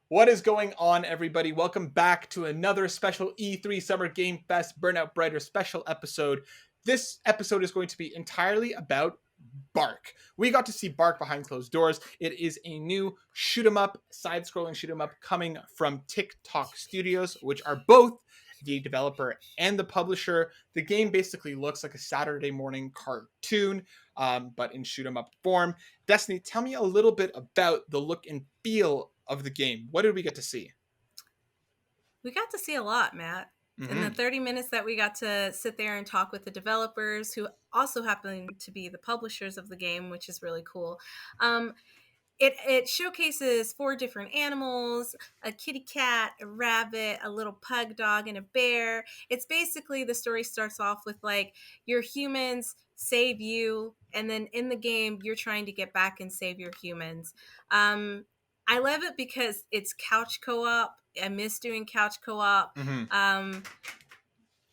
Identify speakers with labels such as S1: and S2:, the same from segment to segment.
S1: What is going on, everybody? Welcome back to another special E3 Summer Game Fest Burnout Brighter special episode. This episode is going to be entirely about B.ARK. We got to see B.ARK behind closed doors. It is a new shoot 'em up, side-scrolling shoot 'em up coming from Tic Toc Studios, which are both the developer and the publisher. The game basically looks like a Saturday morning cartoon, but in shoot 'em up form. Destiny, tell me a little bit about the look and feel of the game. What did we get to see?
S2: We got to see a lot, Matt. In the 30 minutes that we got to sit there and talk with the developers, who also happen to be the publishers of the game, which is really cool. It showcases 4 different animals: a kitty cat, a rabbit, a little pug dog, and a bear. It's basically, the story starts off with like your humans save you, and then in the game you're trying to get back and save your humans. I love it because it's couch co-op. I miss doing couch co-op.
S1: Mm-hmm.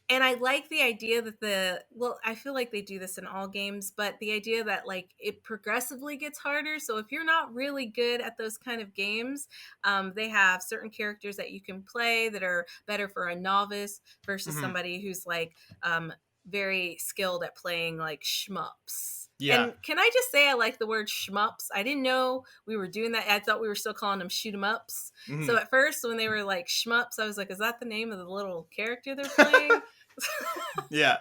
S2: And I like the idea that I feel like they do this in all games, but the idea that like it progressively gets harder. So if you're not really good at those kind of games, they have certain characters that you can play that are better for a novice versus
S1: Mm-hmm.
S2: somebody who's like very skilled at playing like shmups.
S1: Yeah.
S2: And can I just say I like the word shmups? I didn't know we were doing that. I thought we were still calling them shoot 'em ups.
S1: Mm-hmm.
S2: So at first, when they were like shmups, I was like, is that the name of the little character they're playing?
S1: Yeah.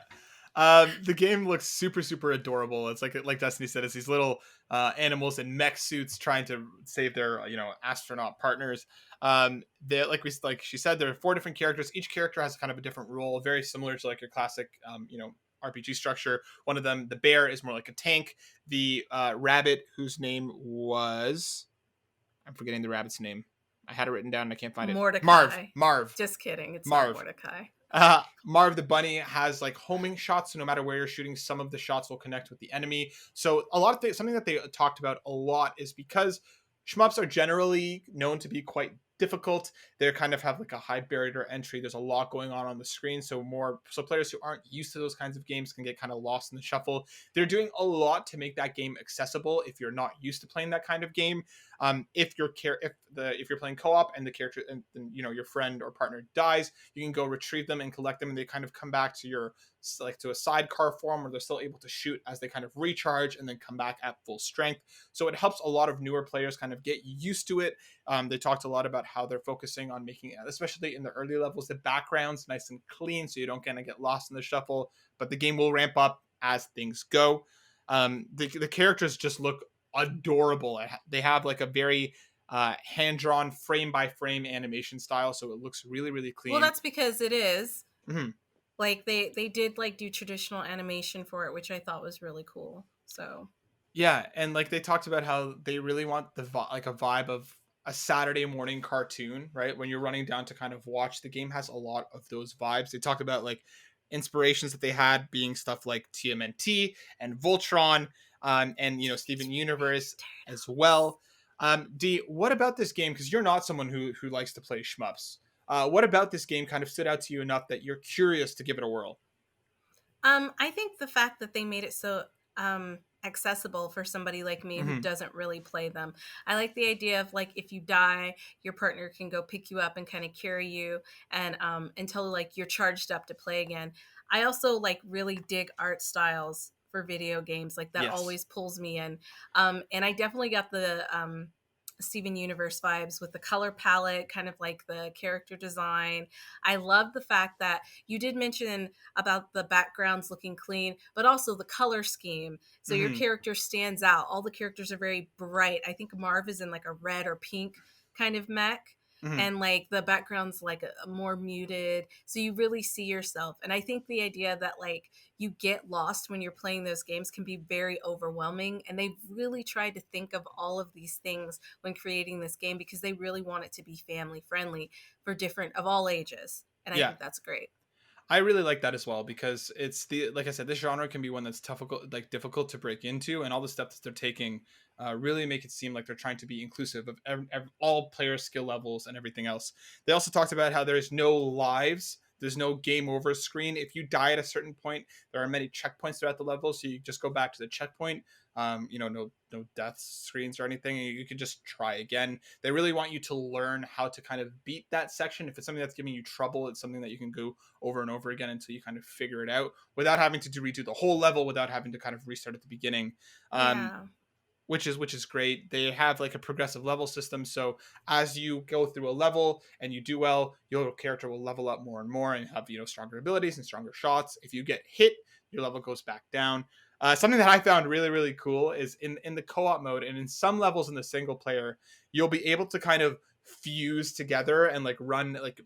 S1: The game looks super, super adorable. It's like Destiny said, it's these little animals in mech suits trying to save their astronaut partners. They like she said, there are 4 different characters. Each character has kind of a different role, very similar to like your classic RPG structure. One of them, the bear, is more like a tank. The rabbit, whose name was, I'm forgetting the rabbit's name. I had it written down and I can't find it.
S2: Mordecai.
S1: Marv.
S2: Just kidding. It's not
S1: Marv.
S2: Mordecai.
S1: Marv the bunny has like homing shots, so no matter where you're shooting, some of the shots will connect with the enemy. So a lot of things, something that they talked about a lot is because shmups are generally known to be quite difficult. They kind of have like a high barrier to entry. There's a lot going on the screen, so players who aren't used to those kinds of games can get kind of lost in the shuffle. They're doing a lot to make that game accessible if you're not used to playing that kind of game. If you're playing co-op and the character and your friend or partner dies, you can go retrieve them and collect them, and they kind of come back to your to a sidecar form where they're still able to shoot as they kind of recharge and then come back at full strength. So it helps a lot of newer players kind of get used to it. They talked a lot about how they're focusing on making, especially in the early levels, the backgrounds nice and clean so you don't kind of get lost in the shuffle. But the game will ramp up as things go. The characters just look adorable. They have like a very hand-drawn frame-by-frame animation style, so it looks really, really clean.
S2: Well, that's because it is.
S1: Mm-hmm.
S2: Like they did like do traditional animation for it, which I thought was really cool. So
S1: yeah, and like they talked about how they really want the like a vibe of a Saturday morning cartoon, right? When you're running down to kind of watch, the game has a lot of those vibes. They talked about like inspirations that they had being stuff like TMNT and Voltron, and Steven Universe as well. D, what about this game? Because you're not someone who likes to play shmups. What about this game kind of stood out to you enough that you're curious to give it a whirl?
S2: I think the fact that they made it so accessible for somebody like me who doesn't really play them. I like the idea of like if you die, your partner can go pick you up and kind of carry you and until like you're charged up to play again. I also like really dig art styles for video games. Like that always pulls me in. And I definitely got the Steven Universe vibes with the color palette, kind of like the character design. I love the fact that you did mention about the backgrounds looking clean, but also the color scheme. So your character stands out. All the characters are very bright. I think Marv is in like a red or pink kind of mech. And like the background's like a more muted, so you really see yourself. And I think the idea that like you get lost when you're playing those games can be very overwhelming, and they've really tried to think of all of these things when creating this game because they really want it to be family friendly for different of all ages, and I think that's great.
S1: I really like that as well because it's like I said, this genre can be one that's difficult to break into, and all the steps that they're taking really make it seem like they're trying to be inclusive of all player skill levels and everything else. They also talked about how there's no lives. There's no game over screen. If you die at a certain point, there are many checkpoints throughout the level, so you just go back to the checkpoint. No death screens or anything. You can just try again. They really want you to learn how to kind of beat that section. If it's something that's giving you trouble, it's something that you can go over and over again until you kind of figure it out without having to redo the whole level, without having to kind of restart at the beginning. Um,
S2: Yeah.
S1: which is great. They have like a progressive level system, so as you go through a level and you do well, your character will level up more and more and have stronger abilities and stronger shots. If you get hit, your level goes back down. Something that I found really really cool is in the co-op mode and in some levels in the single player, you'll be able to kind of fuse together and like run like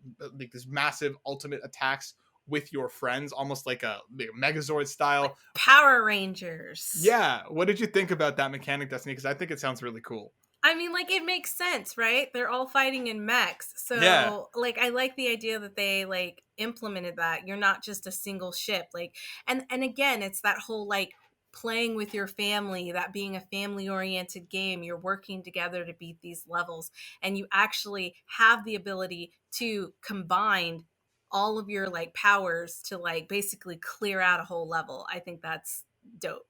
S1: this massive ultimate attacks with your friends, almost like a Megazord
S2: Like
S1: style.
S2: Power Rangers.
S1: Yeah, what did you think about that mechanic, Destiny? Because I think it sounds really cool.
S2: I mean, like, it makes sense, right? They're all fighting in mechs.
S1: Yeah,
S2: So, like, I like the idea that they like implemented that. You're not just a single ship. Like, and again, it's that whole like playing with your family, that being a family oriented game. You're working together to beat these levels, and you actually have the ability to combine all of your like powers to like basically clear out a whole level. I think that's dope.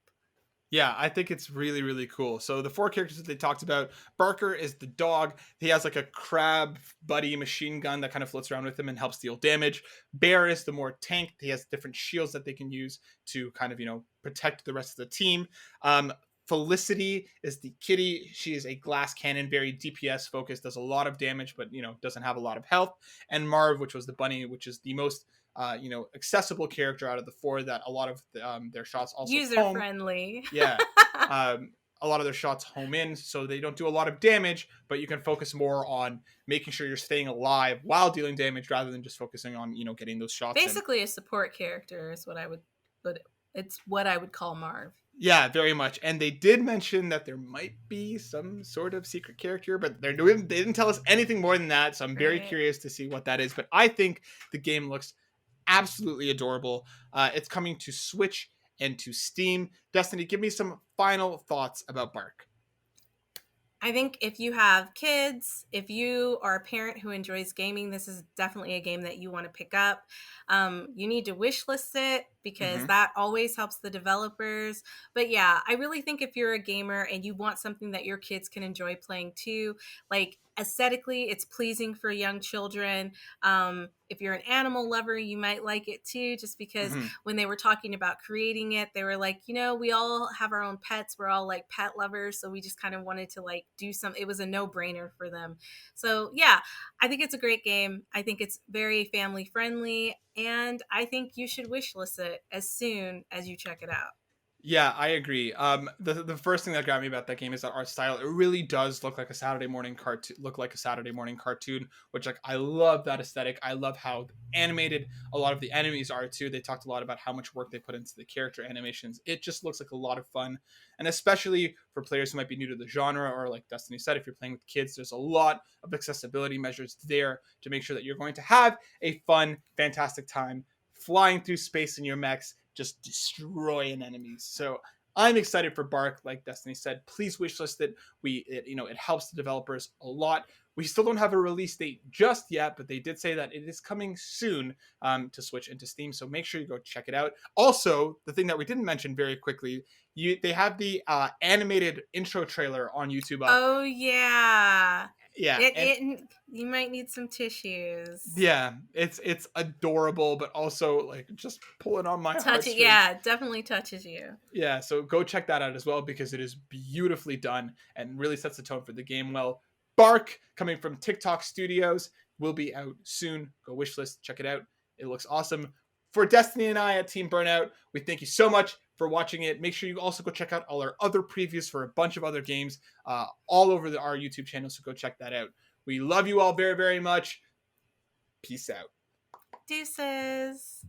S1: yeah, I think it's really, really cool. So the four characters that they talked about, Barker is the dog. He has like a crab buddy machine gun that kind of floats around with him and helps deal damage. Bear is the more tank. He has different shields that they can use to kind of, protect the rest of the team. Um, Felicity is the kitty. She is a glass cannon, very DPS focused, does a lot of damage, but doesn't have a lot of health. And Marv, which was the bunny, which is the most accessible character out of the four, that a lot of their shots also
S2: User
S1: home.
S2: friendly.
S1: Yeah. A lot of their shots home in, so they don't do a lot of damage, but you can focus more on making sure you're staying alive while dealing damage rather than just focusing on, getting those shots in.
S2: Basically a support character is what I would, but it's what I would call Marv.
S1: Yeah, very much. And they did mention that there might be some sort of secret character, but they didn't tell us anything more than that. So I'm very
S2: Right.
S1: curious to see what that is. But I think the game looks absolutely adorable. It's coming to Switch and to Steam. Destiny, give me some final thoughts about Bark.
S2: I think if you have kids, if you are a parent who enjoys gaming, this is definitely a game that you want to pick up. You need to wish list it because
S1: Mm-hmm.
S2: that always helps the developers. But yeah, I really think if you're a gamer and you want something that your kids can enjoy playing too, like aesthetically, it's pleasing for young children. If you're an animal lover, you might like it too, just because
S1: Mm-hmm.
S2: when they were talking about creating it, they were like, we all have our own pets. We're all like pet lovers. So we just kind of wanted to like do some, it was a no brainer for them. So yeah, I think it's a great game. I think it's very family friendly. And I think you should wishlist it as soon as you check it out.
S1: Yeah, I agree. The first thing that grabbed me about that game is that art style. It really does look like a Saturday morning cartoon, which like I love that aesthetic. I love how animated a lot of the enemies are too. They talked a lot about how much work they put into the character animations. It just looks like a lot of fun, and especially for players who might be new to the genre, or like Destiny said, if you're playing with kids, there's a lot of accessibility measures there to make sure that you're going to have a fun, fantastic time flying through space in your mechs, just destroying enemies. So I'm excited for Bark. Like Destiny said, please wishlist it. It helps the developers a lot. We still don't have a release date just yet, but they did say that it is coming soon to Switch into Steam. So make sure you go check it out. Also, the thing that we didn't mention very quickly, they have the animated intro trailer on YouTube up.
S2: Oh yeah.
S1: Yeah, and
S2: It you might need some tissues.
S1: yeah, it's adorable, but also like just pulling on my
S2: Touch it,
S1: heartstrings.
S2: yeah, definitely touches you.
S1: Yeah, so go check that out as well because it is beautifully done and really sets the tone for the game well. Bark, coming from Tic Toc Studios, will be out soon. Go wishlist, check it out. It looks awesome. For Destiny and I at Team Burnout, we thank you so much for watching it. Make sure you also go check out all our other previews for a bunch of other games all over our YouTube channel, so go check that out. We love you all very, very much. Peace out.
S2: Deuces.